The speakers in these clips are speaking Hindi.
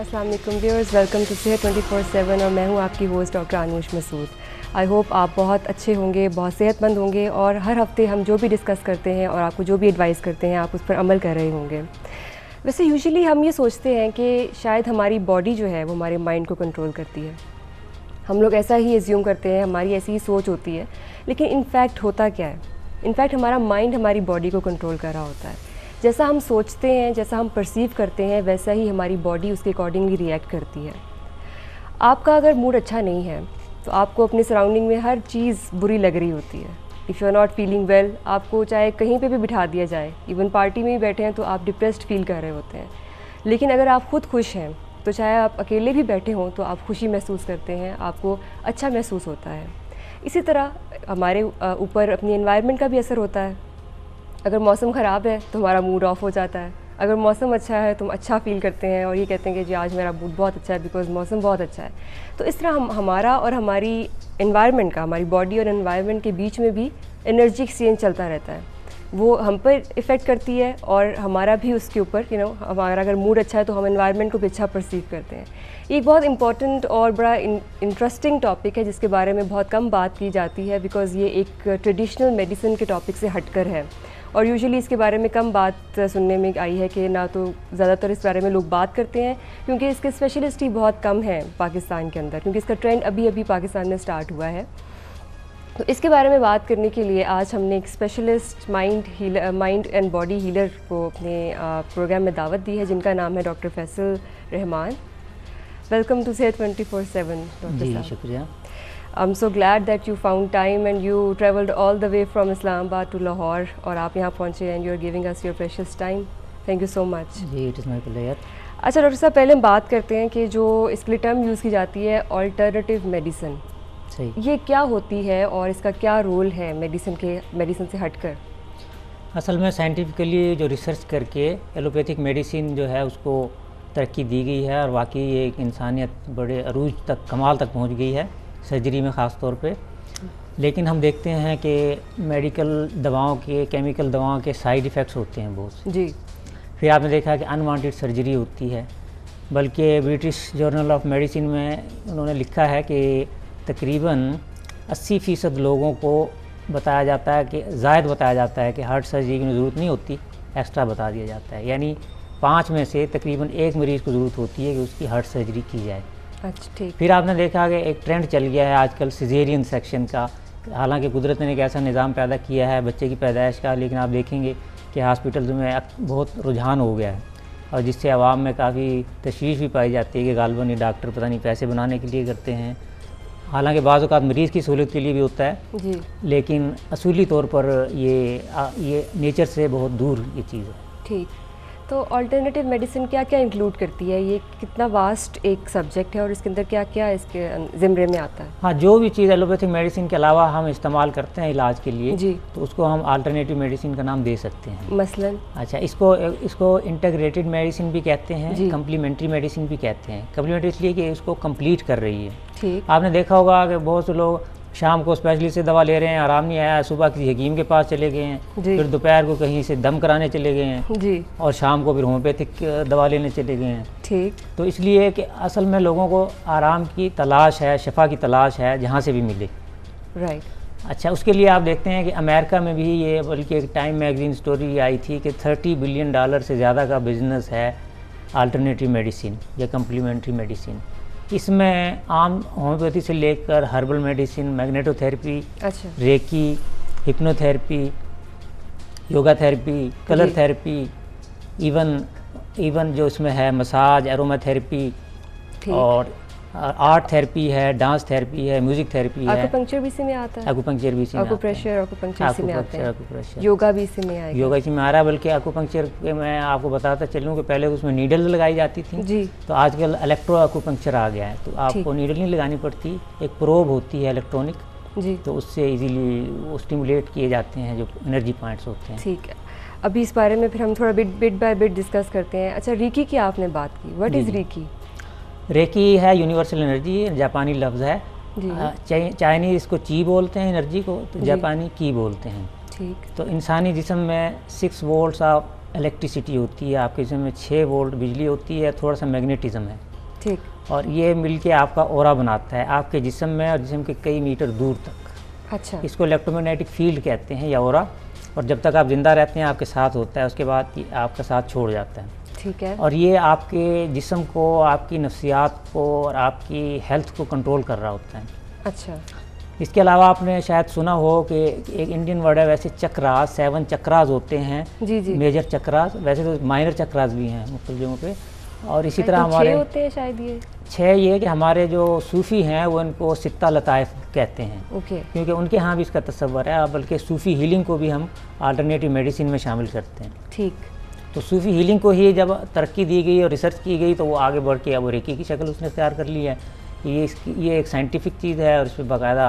अस्सलाम वालेकुम व्यूअर्स, वेलकम टू सेहत 24/7 और मैं हूं आपकी host doctor Anush Masood. I hope आप बहुत अच्छे होंगे, बहुत सेहतमंद होंगे और हर हफ्ते हम जो भी डिस्कस करते हैं और आपको जो भी एडवाइस करते हैं आप उस पर अमल कर रहे होंगे। वैसे यूजुअली हम ये सोचते हैं कि शायद हमारी बॉडी जो है वो हमारे माइंड को कंट्रोल करती है। हम लोग ऐसा ही एज्यूम करते हैं, हमारी ऐसी ही सोच होती है, लेकिन इनफैक्ट होता क्या है? इनफैक्ट हमारा माइंड हमारी बॉडी को कंट्रोल कर रहा होता है। जैसा हम सोचते हैं, जैसा हम परसीव करते हैं, वैसा ही हमारी बॉडी उसके अकॉर्डिंगली रिएक्ट करती है। आपका अगर मूड अच्छा नहीं है तो आपको अपने सराउंडिंग में हर चीज़ बुरी लग रही होती है। If you are not feeling well, आपको चाहे कहीं पे भी बिठा दिया जाए, इवन पार्टी में भी बैठे हैं तो आप डिप्रेस्ड फील कर रहे होते हैं। लेकिन अगर आप खुद खुश हैं तो चाहे आप अकेले भी बैठे हों तो आप खुशी महसूस करते हैं, आपको अच्छा महसूस होता है। इसी तरह हमारे ऊपर अपनी एनवायरनमेंट का भी असर होता है। अगर मौसम ख़राब है तो हमारा मूड ऑफ हो जाता है, अगर मौसम अच्छा है तो हम अच्छा फ़ील करते हैं और ये कहते हैं कि जी आज मेरा मूड बहुत अच्छा है बिकॉज़ मौसम बहुत अच्छा है। तो इस तरह हमारा और हमारी एनवायरनमेंट का, हमारी बॉडी और एनवायरनमेंट के बीच में भी एनर्जी एक्सचेंज चलता रहता है। वो हम पर इफ़ेक्ट करती है और हमारा भी उसके ऊपर हमारा अगर मूड अच्छा है तो हम एनवायरनमेंट को भी अच्छा परसीव करते हैं। ये एक बहुत इंपॉर्टेंट और बड़ा इंटरेस्टिंग टॉपिक है जिसके बारे में बहुत कम बात की जाती है बिकॉज़ ये एक ट्रेडिशनल मेडिसिन के टॉपिक से हटकर है और यूजुअली इसके बारे में कम बात सुनने में आई है कि ना तो ज़्यादातर इस बारे में लोग बात करते हैं क्योंकि इसके स्पेशलिस्ट ही बहुत कम हैं पाकिस्तान के अंदर, क्योंकि इसका ट्रेंड अभी अभी पाकिस्तान में स्टार्ट हुआ है। तो इसके बारे में बात करने के लिए आज हमने एक specialist mind and body healer को अपने प्रोग्राम में दावत दी है जिनका नाम है doctor Faisal Rahman. Welcome to Sehat 24/7 doctor जी, साहब। शुक्रिया। I'm so glad that you found time and you traveled all the way from Islamabad to Lahore और आप यहाँ पहुँचे and you are giving us your precious time. Thank you so much. जी, इट इज़ माई प्लेयर। अच्छा डॉक्टर साहब, पहले हम बात करते हैं कि जो इसके लिए टर्म यूज़ की जाती है अल्टरनेटिव मेडिसिन, सही। ये क्या होती है और इसका क्या रोल है मेडिसिन से हटकर? असल में साइंटिफिकली जो रिसर्च करके एलोपैथिक मेडिसिन जो है उसको तरक्की दी गई है और वाकई ये एक इंसानियत बड़े अरूज तक, कमाल तक पहुंच गई है, सर्जरी में ख़ास तौर पे। लेकिन हम देखते हैं कि मेडिकल दवाओं के, केमिकल दवाओं के साइड इफ़ेक्ट्स होते हैं बहुत से। जी। फिर आपने देखा कि अनवांटेड सर्जरी होती है। बल्कि ब्रिटिश जर्नल ऑफ मेडिसिन में उन्होंने लिखा है कि तकरीबन 80% लोगों को बताया जाता है कि ज़ायद बताया जाता है कि हार्ट सर्जरी की ज़रूरत नहीं होती, एक्स्ट्रा बता दिया जाता है। यानी 5 में से तकरीबन 1 मरीज़ को ज़रूरत होती है कि उसकी हार्ट सर्जरी की जाए। अच्छा, ठीक। फिर आपने देखा कि एक ट्रेंड चल गया है आजकल सिजेरियन सेक्शन का। हालांकि कुदरत ने एक ऐसा निज़ाम पैदा किया है बच्चे की पैदाइश का, लेकिन आप देखेंगे कि हॉस्पिटल्स में बहुत रुझान हो गया है और जिससे आवाम में काफ़ी तशवीश भी पाई जाती है कि गालिबन ये डॉक्टर पता नहीं पैसे बनाने के लिए करते हैं। हालांकि बाज़ औक़ात मरीज़ की सहूलियत के लिए भी होता है जी। लेकिन असूली तौर पर ये नेचर से बहुत दूर ये चीज़ है। ठीक। तो अल्टरनेटिव मेडिसिन क्या क्या इंक्लूड करती है? ये कितना वास्ट एक सब्जेक्ट है और इसके अंदर क्या क्या इसके ज़िम्रे में आता है? हाँ, जो भी चीज़ एलोपैथिक मेडिसिन के अलावा हम इस्तेमाल करते हैं इलाज के लिए जी, तो उसको हम अल्टरनेटिव मेडिसिन का नाम दे सकते हैं। मसलन? अच्छा, इसको इंटीग्रेटेड मेडिसिन भी कहते जी। हैं, कम्प्लीमेंट्री मेडिसिन भी कहते हैं। कम्प्लीमेंट्री इसलिए कि इसको कंप्लीट कर रही है। ठीक। आपने देखा होगा कि बहुत से लोग शाम को स्पेशलिस्ट से दवा ले रहे हैं, आराम नहीं आया, सुबह किसी हकीम के पास चले गए हैं, जी। फिर दोपहर को कहीं से दम कराने चले गए हैं जी। और शाम को फिर होम्योपैथिक दवा लेने चले गए हैं। ठीक। तो इसलिए कि असल में लोगों को आराम की तलाश है, शफा की तलाश है, जहाँ से भी मिले। राइट। अच्छा, उसके लिए आप देखते हैं कि अमेरिका में भी ये, बल्कि एक टाइम मैगजीन स्टोरी आई थी कि $30 बिलियन से ज़्यादा का बिजनेस है अल्टरनेटिव मेडिसिन या कम्प्लीमेंट्री मेडिसिन। इसमें आम होम्योपैथी से लेकर हर्बल मेडिसिन, मैग्नेटोथेरेपी, अच्छा, reiki, hypnotherapy, yoga therapy, colour therapy, even जो इसमें है मसाज, एरोमाथेरेपी और आर्ट थेरेपी है, डांस थेरेपी है, म्यूजिक थेरेपी है। एक्यूपंक्चर भी इसी में आता है? एक्यूपंक्चर भी इसी में आता है। एक्यूप्रेशर इसी में आता है। एक्यूप्रेशर, योगा भी इसी में आएगा? योगा इसी में आ रहा है। बल्कि एक्यूपंक्चर के मैं आपको बताता चलूँ कि पहले उसमें नीडल लगाई जाती थी जी। तो आजकल इलेक्ट्रो एक्यूपंक्चर आ गया है, तो आपको नीडल नहीं लगानी पड़ती, एक प्रोब होती है इलेक्ट्रॉनिक जी, तो उससे इजीली वो स्टिमुलेट किए जाते हैं जो एनर्जी पॉइंट्स होते हैं। ठीक है, अभी इस बारे में फिर हम थोड़ा बिट बाय बिट डिस्कस करते हैं। अच्छा, रीकी की आपने बात की, व्हाट इज़ रीकी? रेकी है यूनिवर्सल एनर्जी, जापानी लफ्ज़ है। चाइनीज़ इसको ची बोलते हैं एनर्जी को, तो जापानी की बोलते हैं। ठीक। तो इंसानी जिस्म में 6 वोल्ट्स ऑफ इलेक्ट्रिसिटी होती है, आपके जिस्म में 6 वोल्ट बिजली होती है, थोड़ा सा मैग्नेटिज्म है। ठीक। और ये मिलके आपका ऑरा बनाता है आपके जिस्म में और जिस्म के कई मीटर दूर तक। अच्छा। इसको इलेक्ट्रोमैग्नेटिक फील्ड कहते हैं या ऑरा। और जब तक आप ज़िंदा रहते हैं आपके साथ होता है, उसके बाद ये आपका साथ छोड़ जाता है। ठीक है। और ये आपके जिस्म को, आपकी नफ्सियात को और आपकी हेल्थ को कंट्रोल कर रहा होता है। अच्छा। इसके अलावा आपने शायद सुना हो कि एक इंडियन वर्ड है वैसे चक्रास, 7 चक्रास होते हैं। जी जी। मेजर चक्रास, वैसे तो माइनर चक्रास भी हैं मुख्तलिफ जगहों पे। और इसी तरह हमारे 6 होते हैं शायद ये। 6 ये कि हमारे जो सूफ़ी हैं वो इनको सित्ता लताइफ कहते हैं। ओके। क्योंकि उनके यहाँ भी इसका तस्वर है, बल्कि सूफ़ी हीलिंग को भी हम अल्टरनेटिव मेडिसिन में शामिल करते हैं। ठीक। तो सूफ़ी हीलिंग को ही जब तरक्की दी गई और रिसर्च की गई तो वो आगे बढ़ के अब रेकी की शक्ल उसने तैयार कर ली है। ये एक साइंटिफिक चीज़ है और इस पर बाकायदा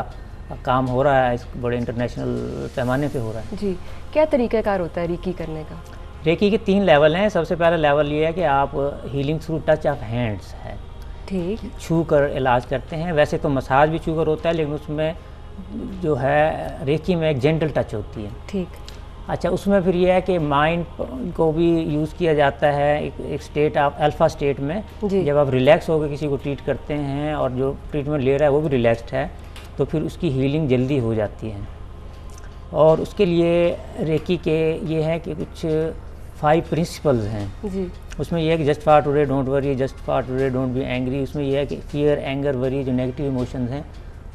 काम हो रहा है, इस बड़े इंटरनेशनल पैमाने पे हो रहा है। जी। क्या तरीक़ाकार होता है रेकी करने का? रेकी के 3 लेवल हैं। सबसे पहला लेवल ये है कि आप healing through touch of hands है, ठीक, छू कर इलाज करते हैं। वैसे तो मसाज भी छू कर होता है, लेकिन उसमें जो है रेकी में एक जेंटल टच होती है। ठीक। अच्छा, उसमें फिर ये है कि माइंड को भी यूज़ किया जाता है एक स्टेट ऑफ अल्फ़ा स्टेट में। जब आप रिलैक्स होकर किसी को ट्रीट करते हैं और जो ट्रीटमेंट ले रहा है वो भी रिलैक्स्ड है, तो फिर उसकी हीलिंग जल्दी हो जाती है। और उसके लिए रेकी के ये है कि कुछ 5 प्रिंसिपल्स हैं जी। उसमें यह है कि just for today don't worry, just for today don't be angry. उसमें यह है कि फियर, एंगर, वरी जो नेगेटिव इमोशंस हैं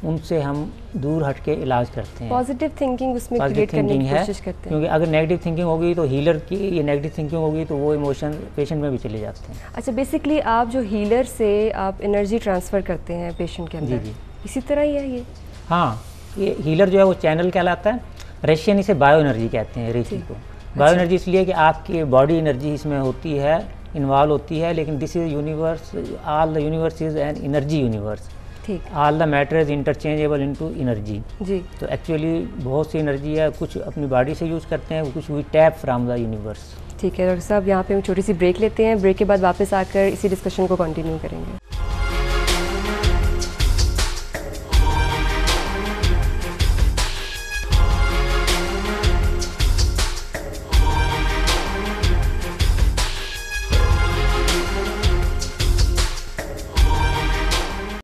उनसे हम दूर हट के इलाज करते हैं। पॉजिटिव थिंकिंग उसमें क्रिएट करने की कोशिश करते हैं, क्योंकि अगर नेगेटिव थिंकिंग होगी तो हीलर की ये नेगेटिव थिंकिंग होगी तो वो इमोशन पेशेंट में भी चले जाते हैं। अच्छा, बेसिकली आप जो हीलर से आप एनर्जी ट्रांसफ़र करते हैं पेशेंट के अंदर, जी, इसी तरह ही है ये? हाँ, ये हीलर जो है वो चैनल कहलाता है। रशियन इसे बायो एनर्जी कहते हैं रेकी को। बायो एनर्जी इसलिए कि आपकी बॉडी एनर्जी इसमें होती है, इन्वॉल्व होती है, लेकिन this is universe, all the universe is an energy universe. ठीक। All the matter is interchangeable into energy. जी। तो एक्चुअली बहुत सी एनर्जी है, कुछ अपनी बॉडी से यूज़ करते हैं, कुछ we tap from the universe. ठीक है डॉक्टर साहब, यहाँ पे हम छोटी सी ब्रेक लेते हैं। ब्रेक के बाद वापस आकर इसी डिस्कशन को कंटिन्यू करेंगे।